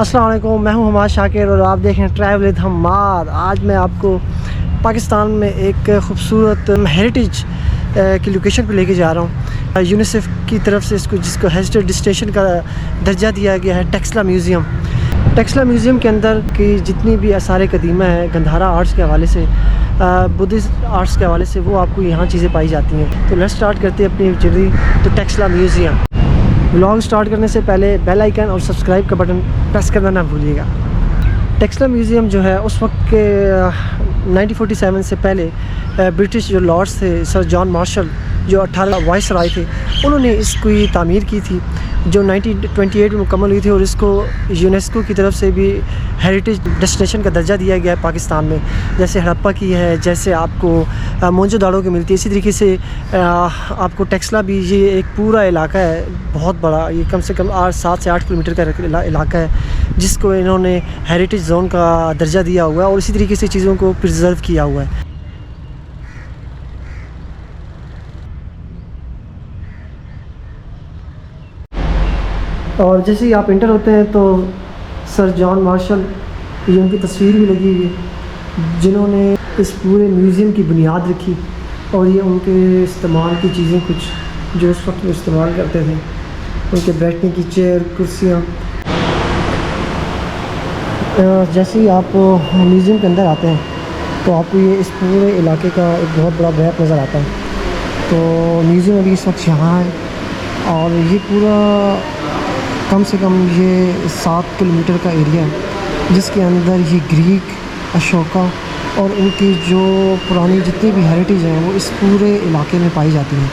अस्सलाम वालेकुम, मैं हूं हमाद शाकिर और आप देख रहे हैं ट्रैवल विद हमाद। आज मैं आपको पाकिस्तान में एक ख़ूबसूरत हेरिटेज की लोकेशन पर लेके जा रहा हूं। यूनिसेफ की तरफ से जिसको हेरिटेज डेस्टिनेशन का दर्जा दिया गया है। टेक्सला म्यूज़ियम के अंदर की जितनी भी आसार कदीमा है गंधारा आर्ट्स के हवाले से, बुद्धिस्ट आर्ट्स के हवाले से, वो आपको यहाँ चीज़ें पाई जाती हैं। तो लेट्स स्टार्ट करते हैं अपनी जर्नी तो टेक्सला म्यूज़ियम। व्लॉग स्टार्ट करने से पहले बेल आइकन और सब्सक्राइब का बटन प्रेस करना ना भूलिएगा। टेक्सला म्यूज़ियम जो है उस वक्त के 1947 से पहले ब्रिटिश जो लॉर्ड्स थे, सर जॉन मार्शल जो 18 वाइसराय थे, उन्होंने इसकी तामीर की थी जो 1928 में मुकम्मल हुई थी। और इसको यूनेस्को की तरफ से भी हेरिटेज डेस्टिनेशन का दर्जा दिया गया है पाकिस्तान में। जैसे हड़प्पा की है, जैसे आपको मोहनजोदाड़ो की मिलती है, इसी तरीके से आपको टेक्सला भी ये एक पूरा इलाका है, बहुत बड़ा। ये कम से कम 7 से 8 किलोमीटर का इलाका है जिसको इन्होंने हेरिटेज जोन का दर्जा दिया हुआ है और इसी तरीके से चीज़ों को प्रिजर्व किया हुआ है। और जैसे ही आप इंटर होते हैं तो सर जॉन मार्शल, ये उनकी तस्वीर भी लगी हुई है, जिन्होंने इस पूरे म्यूज़ियम की बुनियाद रखी। और ये उनके इस्तेमाल की चीज़ें कुछ जो इस वक्त वो इस्तेमाल करते थे, उनके बैठने की चेयर, कुर्सियाँ। जैसे ही आप म्यूज़ियम के अंदर आते हैं तो आपको ये इस पूरे इलाके का एक बहुत बड़ा मैप नज़र आता है। तो म्यूज़ियम अभी इस वक्त यहाँ है और ये पूरा कम से कम ये 7 किलोमीटर का एरिया है जिसके अंदर ये ग्रीक, अशोका और इनकी जो पुरानी जितनी भी हेरिटेज हैं वो इस पूरे इलाके में पाई जाती हैं।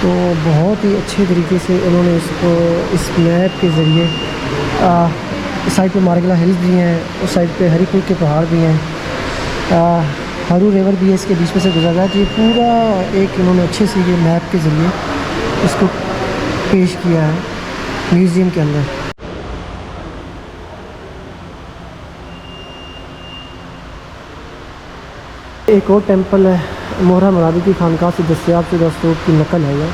तो बहुत ही अच्छे तरीके से उन्होंने इसको इस मैप के ज़रिए, साइड पे मारगला हिल्स भी हैं, उस साइड पे हरीपुर के पहाड़ भी हैं, हरू रिवर भी है इसके बीच में से गुजर रहा है। तो ये पूरा एक इन्होंने अच्छे से ये मैप के ज़रिए इसको पेश किया है म्यूज़ियम के अंदर। एक और टेंपल है मोहरा मुरादी की खानका से दस्तयाब शुदा स्तूप की नकल है। ये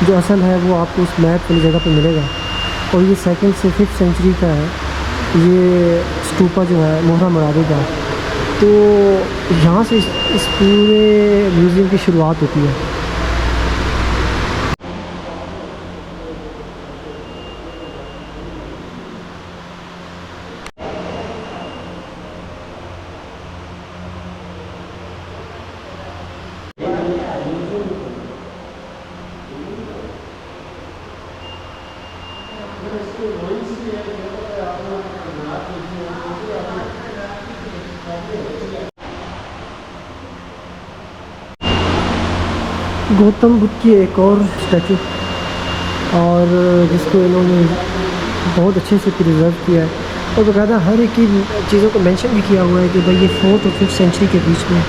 जो असल है वो आपको उस मैप वाली जगह पे मिलेगा और ये 2nd से 5th सेंचुरी का है ये स्तूपा जो है मोहरा मुरादी का। तो यहाँ से इस पूरे म्यूज़ियम की शुरुआत होती है। गौतम बुद्ध की एक और स्टैचू और जिसको इन्होंने बहुत अच्छे से प्रिजर्व किया है और बकायदा हर एक की चीज़ों को मेंशन भी किया हुआ है कि भाई ये 4th और 5th सेंचुरी के बीच में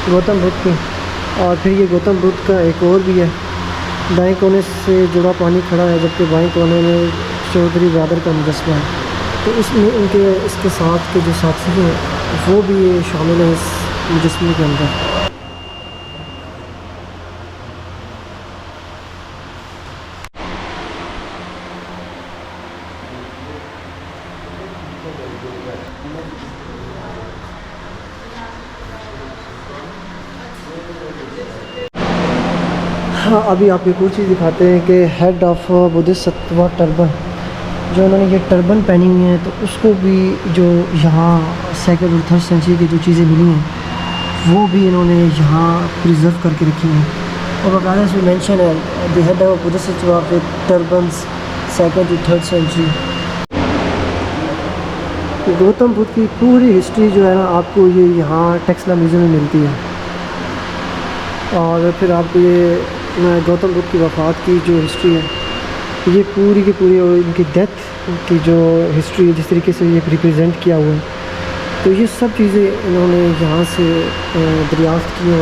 गौतम बुद्ध की। और फिर ये गौतम बुद्ध का एक और भी है, दाएं कोने से जुड़ा पानी खड़ा है जबकि बाएं कोने में चौधरी ब्रदर का मुजस्मा है। तो इसमें उनके इसके साथ के जो साथी हैं वो भी ये शामिल हैं इस मुजस्मे के अंदर। हाँ, अभी आप एक और चीज़ दिखाते हैं कि head of Buddhist Satva turban, जो उन्होंने ये टर्बन पहनी हुई है, तो उसको भी जो यहाँ 2nd और 3rd सेंचुरी की जो चीज़ें मिली हैं वो भी इन्होंने यहाँ प्रिजर्व करके रखी हैं। और बाकायदा इसमें मेंशन है द हेड ऑफ बुद्धिस्ट सत्वा turbans 2nd to 3rd century. Gautam Buddha की पूरी हिस्ट्री जो है ना आपको ये यहाँ टेक्सला म्यूज़ियम में मिलती है। और फिर आपको ये गौतम बुद्ध की वफ़ात की जो हिस्ट्री है ये पूरी की पूरी, और इनकी डेथ की जो हिस्ट्री है जिस तरीके से ये रिप्रेजेंट किया हुआ है, तो ये सब चीज़ें इन्होंने यहाँ से दरियाफ्त की हैं।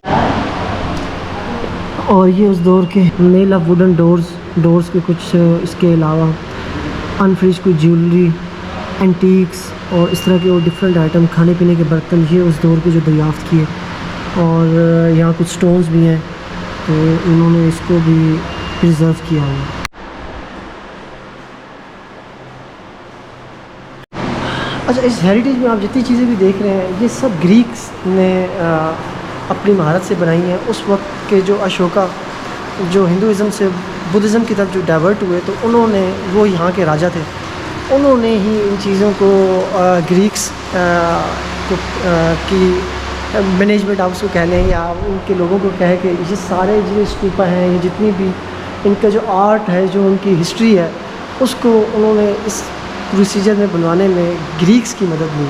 और ये उस दौर के मेल ऑफ वुडन डोर्स के कुछ, इसके अलावा अनफ्रिज कोई ज्वेलरी, एंटीक्स और इस तरह के और डिफरेंट आइटम, खाने पीने के बर्तन, ये उस दौर के जो दरियाफ्त किए। और यहाँ कुछ स्टोन्स भी हैं तो उन्होंने इसको भी प्रिजर्व किया हुआ है। अच्छा, इस हेरिटेज में आप जितनी चीज़ें भी देख रहे हैं ये सब ग्रीक्स ने अपनी महारत से बनाई हैं। उस वक्त के जो अशोका जो हिंदुज़म से बुद्धिज़्म की तरफ जो डाइवर्ट हुए, तो उन्होंने, वो यहाँ के राजा थे, उन्होंने ही इन चीज़ों को ग्रीक्स की मैनेजमेंट आप उसको कह लें या उनके लोगों को कहे कि ये सारे जो स्तूपा हैं, ये जितनी भी इनका जो आर्ट है, जो उनकी हिस्ट्री है, उसको उन्होंने इस प्रोसीजर में बनवाने में ग्रीक्स की मदद ली।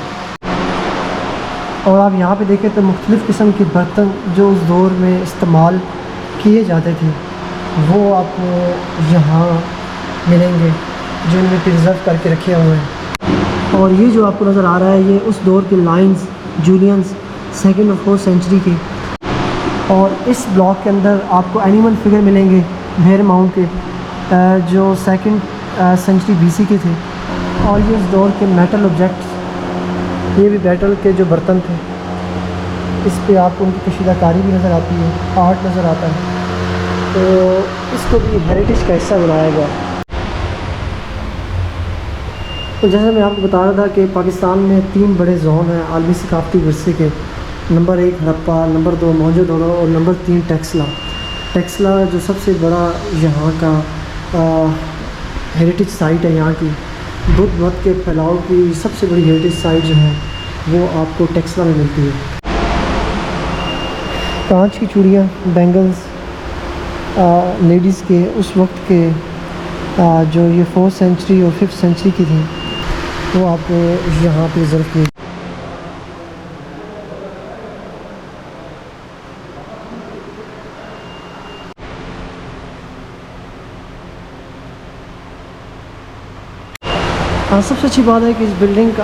और आप यहाँ पे देखें तो मुख्तलिफ़ किस्म के बर्तन जो उस दौर में इस्तेमाल किए जाते थे वो आपको यहाँ मिलेंगे, जो इनमें प्रिजर्व करके रखे हुए हैं। और ये जो आपको नज़र आ रहा है ये उस दौर के लाइंस जूलियंस 2nd और 4th सेंचुरी के। और इस ब्लॉक के अंदर आपको एनिमल फिगर मिलेंगे भेड़ माउंट के, जो 2nd सेंचुरी BC के थे। और ये उस दौर के मेटल ऑब्जेक्ट्स, ये भी मेटल के जो बर्तन थे, इस पे आपको उनकी कशीदाकारी भी नज़र आती है, आर्ट नज़र आता है। तो इसको भी हेरिटेज का हिस्सा बनाया गया। तो जैसे मैं आपको बता रहा था कि पाकिस्तान में 3 बड़े जोन हैं आलमी सकाफती विरसे के। नंबर 1 हड़प्पा, नंबर 2 मोहनजोदड़ो और नंबर 3 टेक्सला। टेक्सला जो सबसे बड़ा यहाँ का हेरिटेज साइट है, यहाँ की बुद्ध मत के फैलाव की सबसे बड़ी हेरिटेज साइट जो है वो आपको टेक्सला में मिलती है। कांच की चूड़ियाँ, बैंगल्स लेडीज़ के उस वक्त के जो ये 4th सेंचुरी और 5th सेंचुरी की थी, वो आपको यहाँ प्रिजर्व की। हाँ, सबसे अच्छी बात है कि इस बिल्डिंग का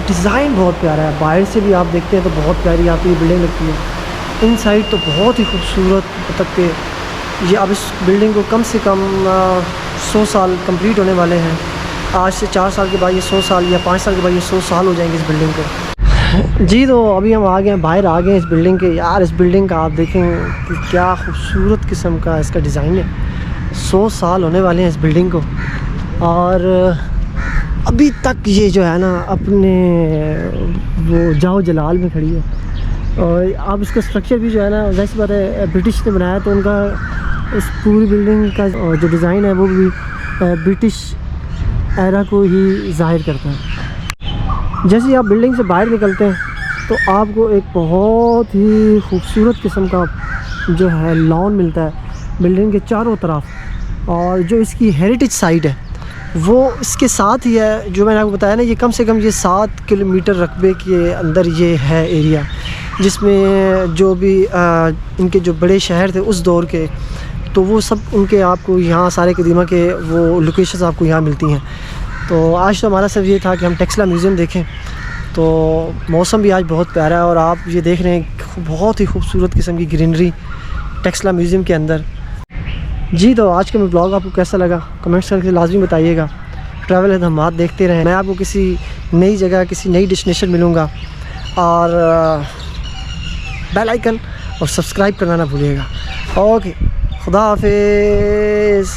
डिज़ाइन बहुत प्यारा है। बाहर से भी आप देखते हैं तो बहुत प्यारी आपको ये बिल्डिंग लगती है। इनसाइड तो बहुत ही खूबसूरत, मतलब कि ये अब इस बिल्डिंग को कम से कम 100 साल कंप्लीट होने वाले हैं। आज से 4 साल के बाद ये 100 साल या 5 साल के बाद ये 100 साल हो जाएंगे इस बिल्डिंग को। जी, तो अभी हम आ गए हैं, बाहर आ गए हैं इस बिल्डिंग के। यार, इस बिल्डिंग का आप देखें कि क्या खूबसूरत किस्म का इसका डिज़ाइन है। 100 साल होने वाले हैं इस बिल्डिंग को, और अभी तक ये जो है ना अपने वो जाओ जलाल में खड़ी है। और आप इसका स्ट्रक्चर भी जो है ना, जैसी बात है ब्रिटिश ने बनाया, तो उनका इस पूरी बिल्डिंग का जो डिज़ाइन है वो भी ब्रिटिश एरा को ही ज़ाहिर करता है। जैसे ही आप बिल्डिंग से बाहर निकलते हैं तो आपको एक बहुत ही खूबसूरत किस्म का जो है लॉन मिलता है बिल्डिंग के चारों तरफ। और जो इसकी हेरिटेज साइट है वो इसके साथ ही है। जो मैंने आपको बताया ना, ये कम से कम ये 7 किलोमीटर रकबे के अंदर ये है एरिया, जिसमें जो भी इनके जो बड़े शहर थे उस दौर के, तो वो सब उनके आपको यहाँ सारे कदीमा के वो लोकेशंस आपको यहाँ मिलती हैं। तो आज तो हमारा सब ये था कि हम टेक्सला म्यूज़ियम देखें। तो मौसम भी आज बहुत प्यारा है और आप ये देख रहे हैं बहुत ही खूबसूरत किस्म की ग्रीनरी टेक्सला म्यूज़ियम के अंदर। जी, तो आज का ब्लॉग आपको कैसा लगा कमेंट्स करके लाजमी बताइएगा। ट्रैवल है धमाल देखते रहें। मैं आपको किसी नई जगह, किसी नई डेस्टिनेशन मिलूँगा। और बेल आइकन और सब्सक्राइब करना ना भूलिएगा। ओके, खुदा हाफिज़।